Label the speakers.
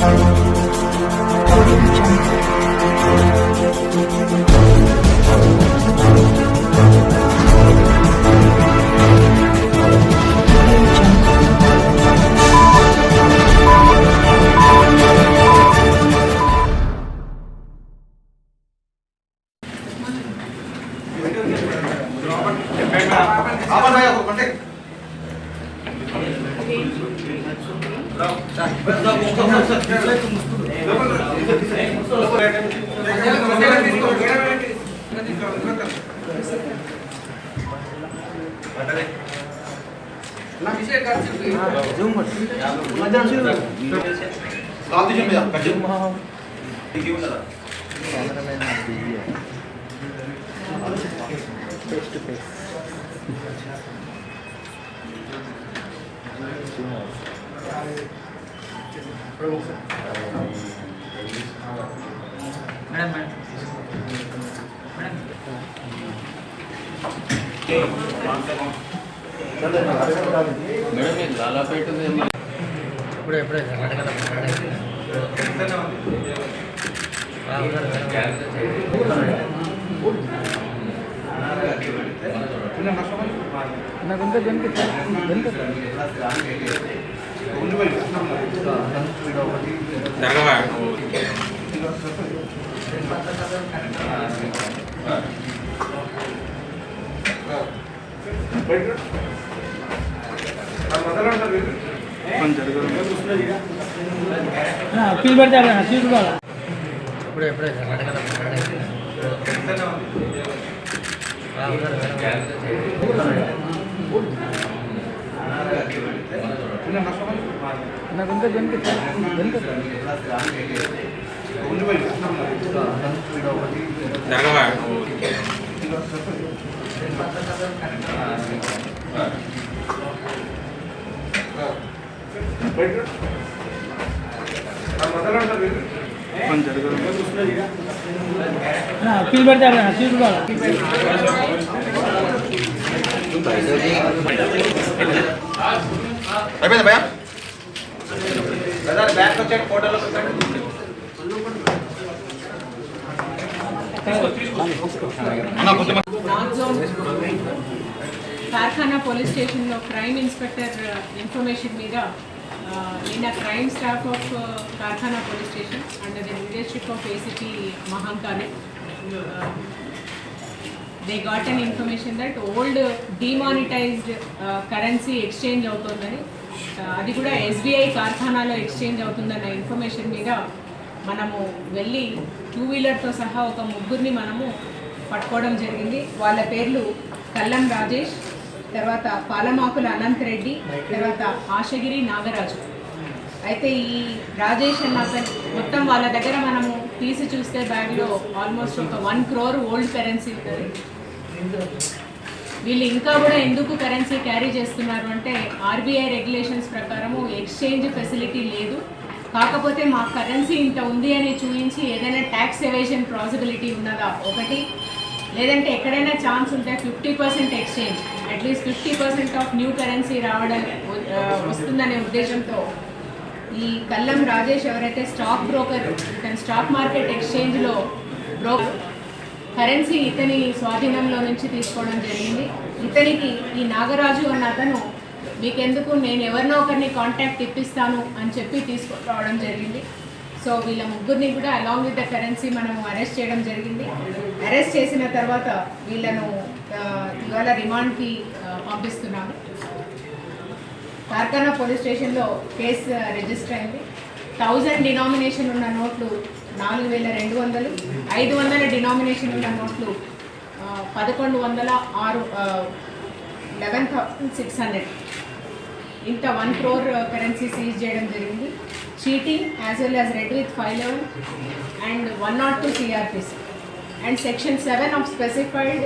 Speaker 1: Madam Lalapet ఇప్పుడే
Speaker 2: feel పెడతాడు seat కూడా
Speaker 1: ఇప్పుడే
Speaker 2: నాకుంటే ఫీల్ పెడతాడు సీట్ కూడా
Speaker 3: అయిపోయింది భయ బ్యాక్ వచ్చాడు ఫోటోలో
Speaker 4: కార్ఖానా పోలీస్ స్టేషన్లో క్రైమ్ ఇన్స్పెక్టర్ ఇన్ఫర్మేషన్ మీద నిన్న crime staff of Karkhana police station under the leadership of ACP Mahankali they got an information that old demonetised currency exchange అవుతుందని అది కూడా ఎస్బీఐ కార్ఖానాలో ఎక్స్చేంజ్ అవుతుందన్న ఇన్ఫర్మేషన్ మీద మనము వెళ్ళి 2-వీలర్తో సహా ఒక ముగ్గురిని మనము పట్టుకోవడం జరిగింది. వాళ్ళ పేర్లు కల్లం రాజేష్, తర్వాత పాలమాకుల అనంత్ రెడ్డి, తర్వాత ఆశగిరి నాగరాజు. అయితే ఈ రాజేష్ అన్న మొత్తం వాళ్ళ దగ్గర మనము తీసి చూస్తే బ్యాగ్లో ఆల్మోస్ట్ ఒక 1 crore ఓల్డ్ కరెన్సీ ఉంటుంది. వీళ్ళు ఇంకా కూడా ఎందుకు కరెన్సీ క్యారీ చేస్తున్నారు అంటే ఆర్బీఐ రెగ్యులేషన్స్ ప్రకారము ఎక్స్చేంజ్ ఫెసిలిటీ లేదు, కాకపోతే మా కరెన్సీ ఇంత ఉంది అని చూపించి ఏదైనా ట్యాక్స్ ఎవేషన్ పాసిబిలిటీ ఉన్నదా ఒకటి, లేదంటే ఎక్కడైనా ఛాన్స్ ఉంటే 50% exchange, at least 50% of new currency రావడం వస్తుందనే ఉద్దేశంతో ఈ కల్లం రాజేష్ ఎవరైతే స్టాక్ బ్రోకర్, ఇతను స్టాక్ మార్కెట్ ఎక్స్చేంజ్లో బ్రోకర్, కరెన్సీ ఇతని స్వాధీనంలో నుంచి తీసుకోవడం జరిగింది. ఇతనికి ఈ నాగరాజు అన్న అతను మీకెందుకు నేను ఎవరినో ఒకరిని కాంటాక్ట్ ఇప్పిస్తాను అని చెప్పి తీసుకురావడం జరిగింది. సో వీళ్ళ ముగ్గురిని కూడా అలాంగ్ విత్ ద కరెన్సీ మనం అరెస్ట్ చేయడం జరిగింది. అరెస్ట్ చేసిన తర్వాత వీళ్ళను ఇవాళ రిమాండ్కి పంపిస్తున్నాము. కార్ఖానా పోలీస్ స్టేషన్లో కేసు రిజిస్టర్ అయింది. 1000 డినామినేషన్ ఉన్న నోట్లు 4200, 500 డినామినేషన్ ఉన్న నోట్లు 1106, 11,600. ఇంత 1 crore కరెన్సీ సీజ్ చేయడం జరిగింది. Cheating as well as red with 511 and 102 CRPC and Section 7 of specified